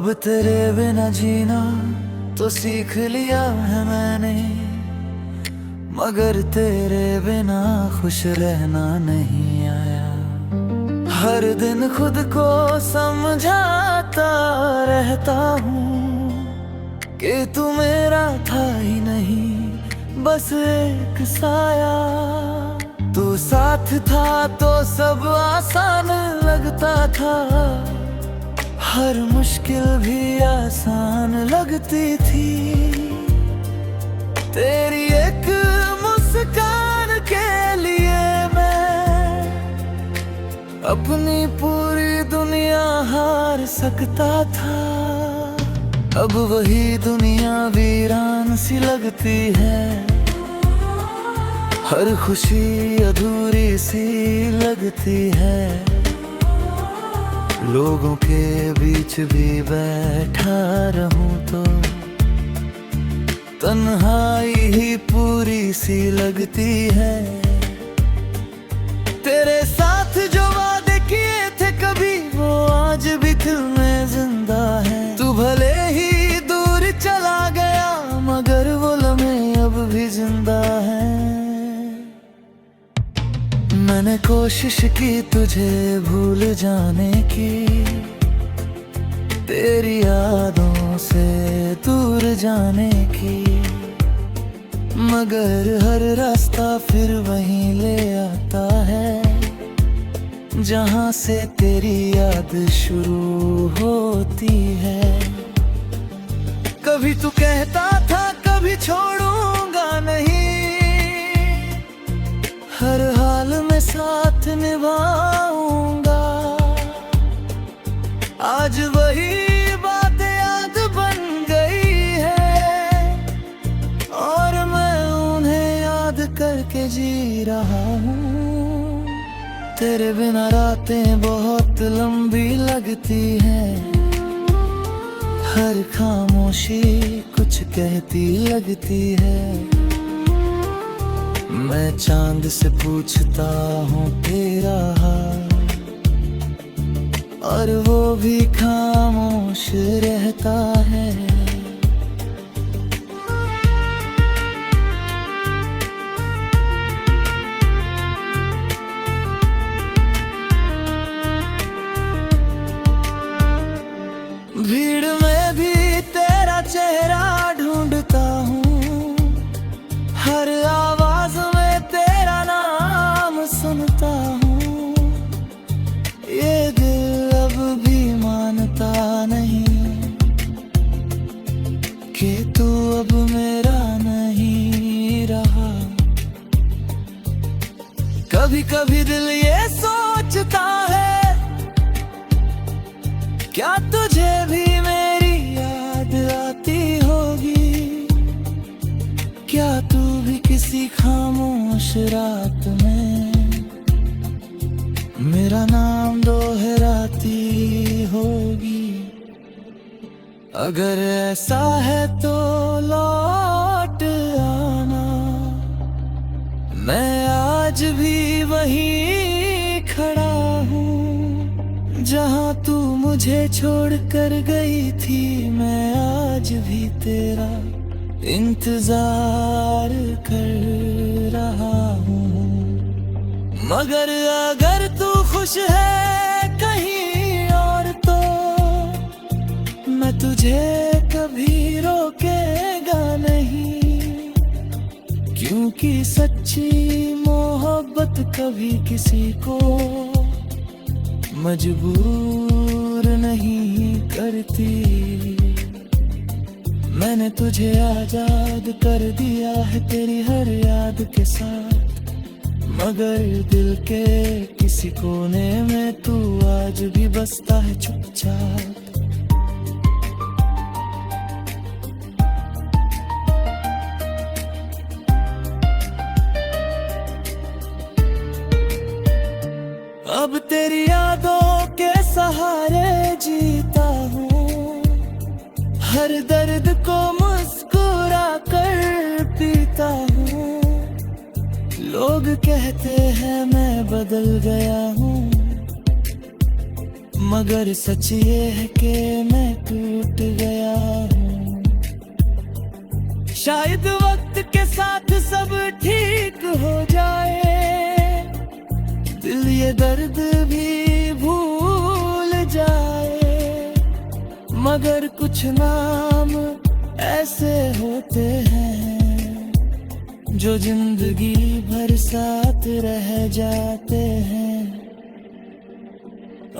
अब तेरे बिना जीना तो सीख लिया है मैंने, मगर तेरे बिना खुश रहना नहीं आया। हर दिन खुद को समझाता रहता हूँ कि तू मेरा था ही नहीं, बस एक साया। तू साथ था तो सब आसान लगता था, हर मुश्किल भी आसान लगती थी। तेरी एक मुस्कान के लिए मैं अपनी पूरी दुनिया हार सकता था। अब वही दुनिया वीरान सी लगती है, हर खुशी अधूरी सी लगती है। लोगों के बीच भी बैठा रहूं तो तन्हाई ही पूरी सी लगती है। तेरे साथ जो वादे किए थे कभी, वो आज भी दिल में जिंदा है। तू भले ही दूर चला गया, मगर वो लम्हे अब भी जिंदा है। मैंने कोशिश की तुझे भूल जाने की, तेरी यादों से दूर जाने की, मगर हर रास्ता फिर वहीं ले आता है जहां से तेरी याद शुरू होती है। कभी तू कहता था कभी छोड़ूंगा नहीं, हर हाल में साथ निभाऊंगा। आज वही बात याद बन गई है और मैं उन्हें याद करके जी रहा हूँ। तेरे बिना रातें बहुत लंबी लगती हैं, हर खामोशी कुछ कहती लगती है। मैं चांद से पूछता हूँ तेरा हाल, और वो भी खामोश रहता है। भीड़ में भी तेरा चेहरा ढूंढता हूँ, हर आवाज में तेरा नाम सुनता हूँ। ये दिल अब भी मानता नहीं कि तू अब मेरा नहीं रहा। कभी कभी दिल ये सोचता है, क्या तुझे भी मेरी याद आती होगी? क्या तू भी किसी खामोश रात में मेरा नाम दोहराती होगी? अगर ऐसा है तो लौट आना, मैं आज भी वहीं खड़ा हूँ जहाँ तू मुझे छोड़ कर गई थी। मैं आज भी तेरा इंतजार कर रहा हूँ, मगर अगर तू खुश है कहीं और तो मैं तुझे कभी रोकेगा नहीं। क्योंकि सच्ची मोहब्बत कभी किसी को मजबूर नहीं करती। मैंने तुझे आजाद कर दिया है तेरी हर याद के साथ, मगर दिल के किसी कोने में तू आज भी बसता है चुपचाप। अब तेरी यादों के सहारे जीता हूँ, हर दर्द को मुस्कुरा कर पीता हूँ। लोग कहते हैं मैं बदल गया हूँ, मगर सच ये है कि मैं टूट गया हूँ। शायद वक्त के साथ सब ठीक हो जाए, दिल ये दर्द भी भूल जाए। मगर कुछ नाम ऐसे होते हैं जो जिंदगी भर साथ रह जाते हैं।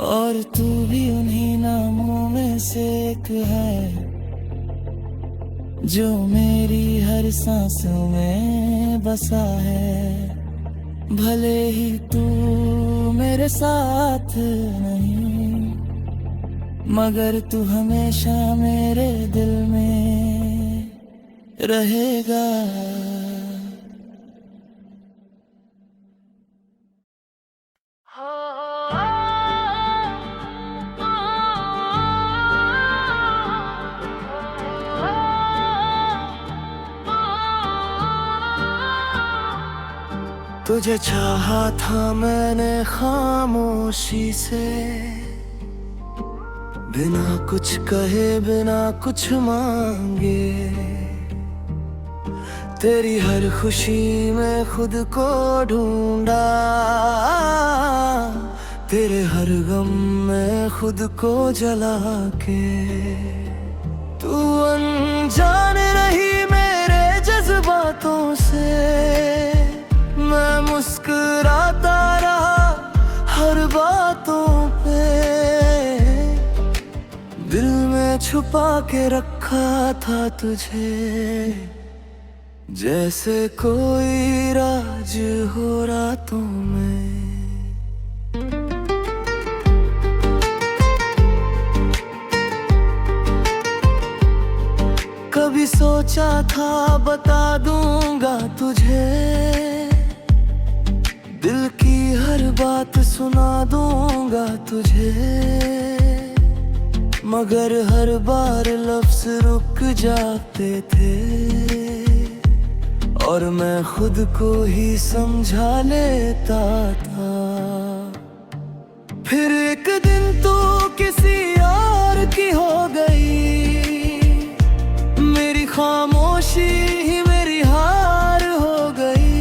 और तू भी उन्हीं नामों में से एक है जो मेरी हर सांसों में बसा है। भले ही तू मेरे साथ नहीं, मगर तू हमेशा मेरे दिल में रहेगा। तुझे चाहा था मैंने खामोशी से, बिना कुछ कहे बिना कुछ मांगे। तेरी हर खुशी में खुद को ढूंढा, तेरे हर गम में खुद को जला के। तू अनजान रही मेरे जज्बातों से, मैं मुस्कुराता रहा हर बातों पे। दिल में छुपा के रखा था तुझे, जैसे कोई राज हो रातों में। कभी सोचा था बता दूंगा तुझे, दिल की हर बात सुना दूंगा तुझे। मगर हर बार लफ्ज रुक जाते थे, और मैं खुद को ही समझा लेता था। फिर एक दिन तू किसी और की हो गई, मेरी खामोशी ही मेरी हार हो गई।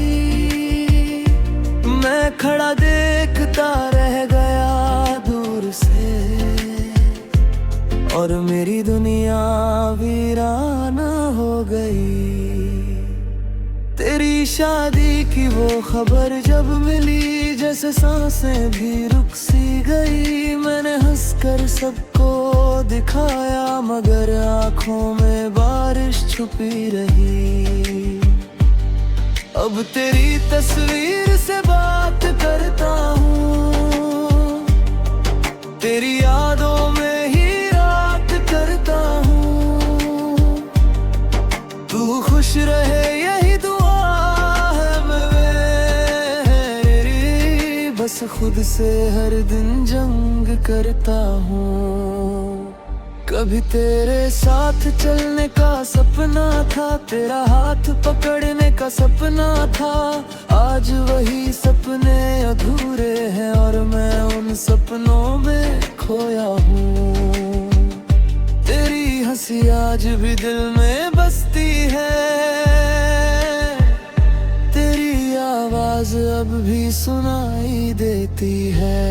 मैं खड़ा देखता रह गया दूर से, और मेरी दुनिया वीरान हो गई। तेरी शादी की वो खबर जब मिली, जैसे सांसें भी रुक सी गई। मैंने हंसकर सबको दिखाया, मगर आंखों में बारिश छुपी रही। अब तेरी तस्वीर से बात करता हूँ, तेरी यादों में ही रात करता हूँ। तू खुश रहे यही दुआ है मेरी, बस खुद से हर दिन जंग करता हूँ। कभी तेरे साथ चलने का सपना था, तेरा हाथ पकड़ने का सपना था। आज वही सपने अधूरे हैं, और मैं उन सपनों में खोया हूँ। तेरी हंसी आज भी दिल में बसती है, तेरी आवाज अब भी सुनाई देती है।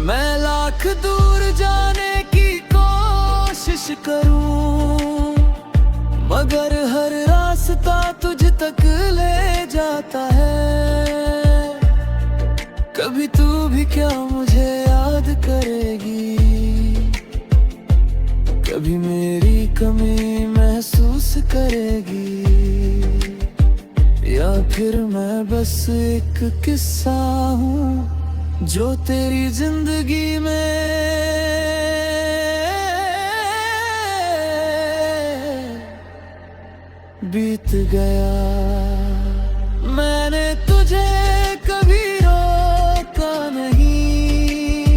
मैं लाख दूर जाने की कोशिश करूं, मगर हर रास्ता तुझ तक ले जाता है। कभी तू भी क्या मुझे याद करेगी, कभी मेरी कमी महसूस करेगी, या फिर मैं बस एक किस्सा हूँ जो तेरी जिंदगी में बीत गया। मैंने तुझे कभी रोका नहीं,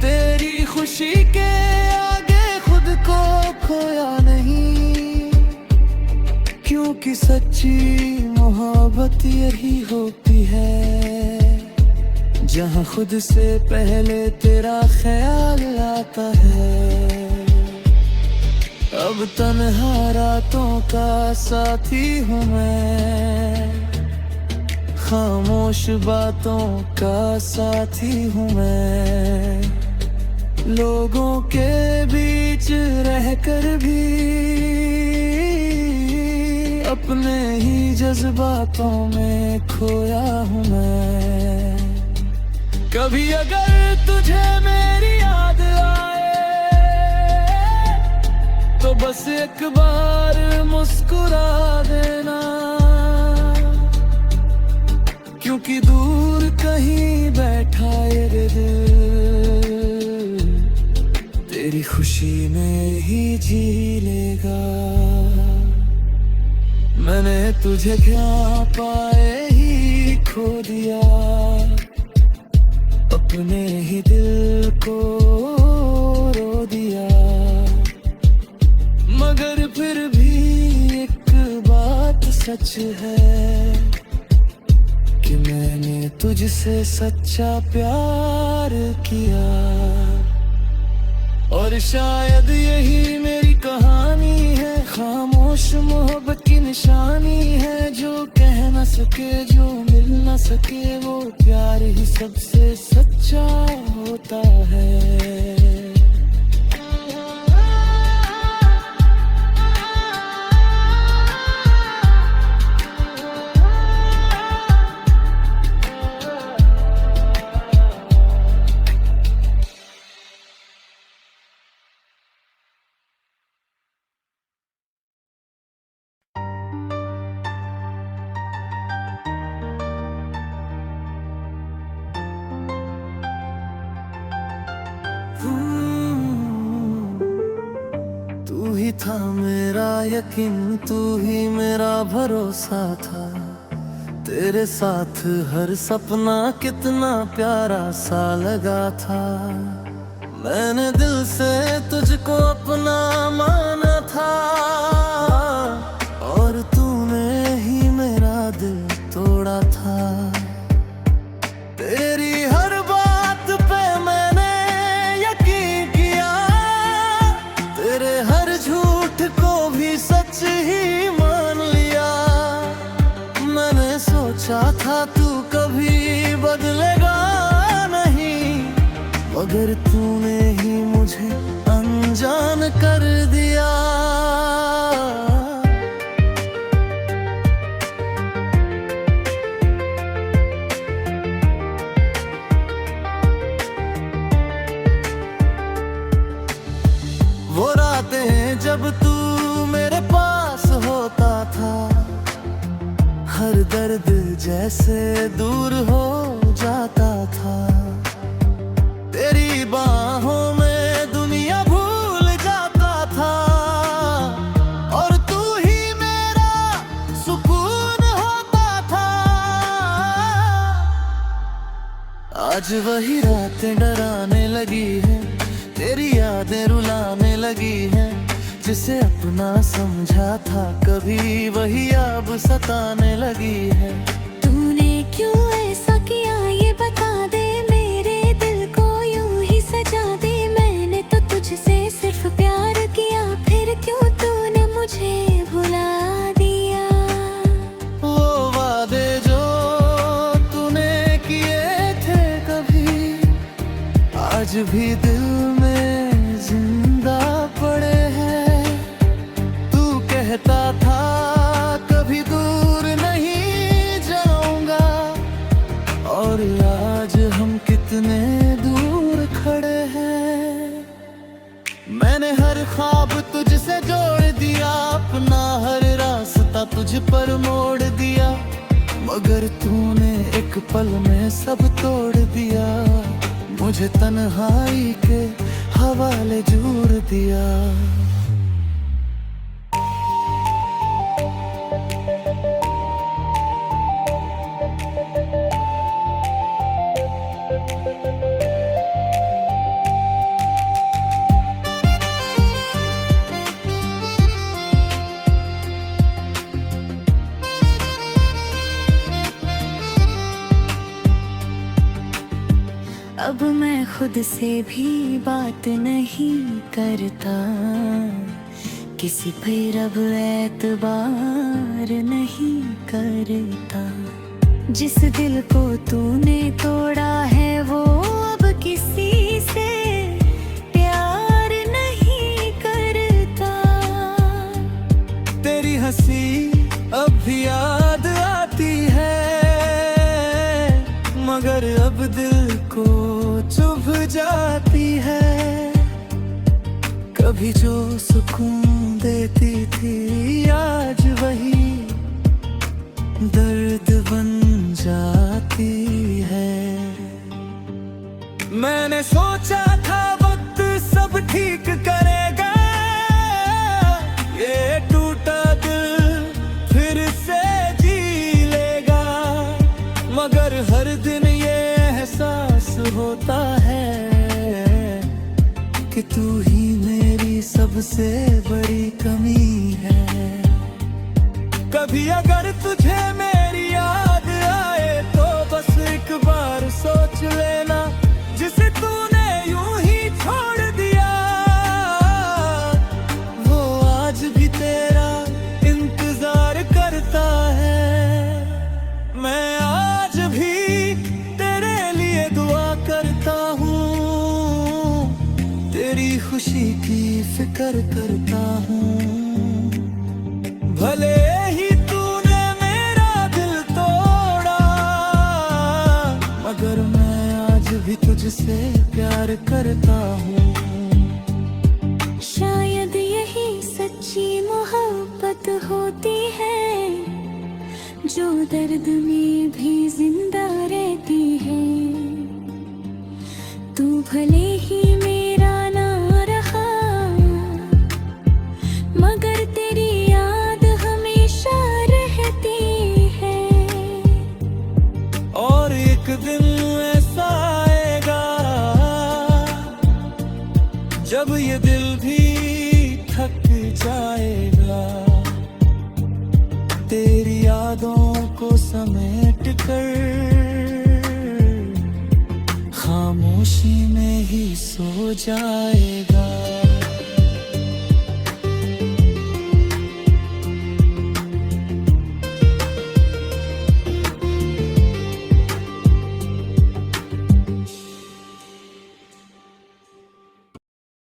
तेरी खुशी के आगे खुद को खोया नहीं। क्योंकि सच्ची मोहब्बत यही होती है जहाँ खुद से पहले तेरा ख्याल आता है। अब तन्हा रातों का साथी हूँ मैं, खामोश बातों का साथी हूँ मैं। लोगों के बीच रहकर भी अपने ही जज्बातों में खोया हूँ मैं। कभी अगर तुझे मेरी याद आए तो बस एक बार मुस्कुरा देना, क्योंकि दूर कहीं बैठा ये दिल तेरी खुशी में ही जी लेगा। मैंने तुझे क्या पाए ही खो दिया, अपने ही दिल को रो दिया। मगर फिर भी एक बात सच है कि मैंने तुझसे सच्चा प्यार किया। और शायद यही मेरी कहानी है, खामोश मोहब्बत की निशानी है। जो कह न सके, जो मिल न सके, वो प्यार ही सबसे सच्चा होता है। तू ही था मेरा यकीन, तू ही मेरा भरोसा था। तेरे साथ हर सपना कितना प्यारा सा लगा था। मैंने दिल से तुझको अपना माना था, और तूने ही मेरा दिल तोड़ा था। तेरी हर बात पे मैंने यकीन किया, तेरे हर झूठ को भी सच ही मान लिया। मैंने सोचा था तू कभी बदलेगा नहीं, मगर तूने ही मुझे अनजान कर दिया। वो रातें जब तू मेरे पास होता था, हर दर्द जैसे दूर हो जाता था। तेरी बाहों में दुनिया भूल जाता था, और तू ही मेरा सुकून होता था। आज वही रातें डराने लगी हैं, तेरी यादें रुलाने लगी हैं। जिसे अपना समझा था कभी, वही अब सताने लगी है। तूने क्यों ऐसा किया ये बता दे, मेरे दिल को यूं ही सजा दे। मैंने तो तुझसे सिर्फ प्यार किया, फिर क्यों तूने मुझे भुला दिया। वो वादे जो तूने किए थे कभी, आज भी दिल में जिंदा पड़े हैं। तू कहता था कभी दूर नहीं जाऊंगा, और आज हम कितने दूर खड़े हैं। मैंने हर ख्वाब तुझसे जोड़ दिया, अपना हर रास्ता तुझ पर मोड़ दिया। मगर तूने एक पल में सब तोड़ दिया, मुझे तन्हाई के हवाले जूर दिया। अब मैं खुद से भी बात नहीं करता, किसी पर अब एतबार नहीं करता। जिस दिल को तूने तोड़ा है वो अब किसी से प्यार नहीं करता। तेरी हंसी अब भी याद आती है, मगर अब दिल को चुभ जाती है। कभी जो सुकून देती थी आज वही दर्द बन जाती है। मैंने सोचा था वक्त सब ठीक करेगा, ये टूटा दिल फिर से जी लेगा। मगर हर दिन ये एहसास होता है कि तू ही मेरी सबसे बड़ी कमी है। कभी अगर तुझे मेरी याद आए तो बस एक बार सोच लेना, जिसे तूने यूं ही छोड़ दिया वो आज भी तेरा इंतजार करता है। मैं आज भी तेरे लिए दुआ करता हूँ, तेरी खुशी की फिक्र करता हूँ। भले ही तूने मेरा दिल तोड़ा, मगर मैं आज भी तुझसे प्यार करता हूँ। शायद यही सच्ची मोहब्बत होती है, जो दर्द में भी जिंदा रहती है। तू भले ही मेरा ना रहा, मगर तेरी याद हमेशा रहती है। और एक दिन ऐसा आएगा जब ये दिल भी थक जाएगा, तेरी यादों को समेट कर खामोशी में ही सो जाएगा।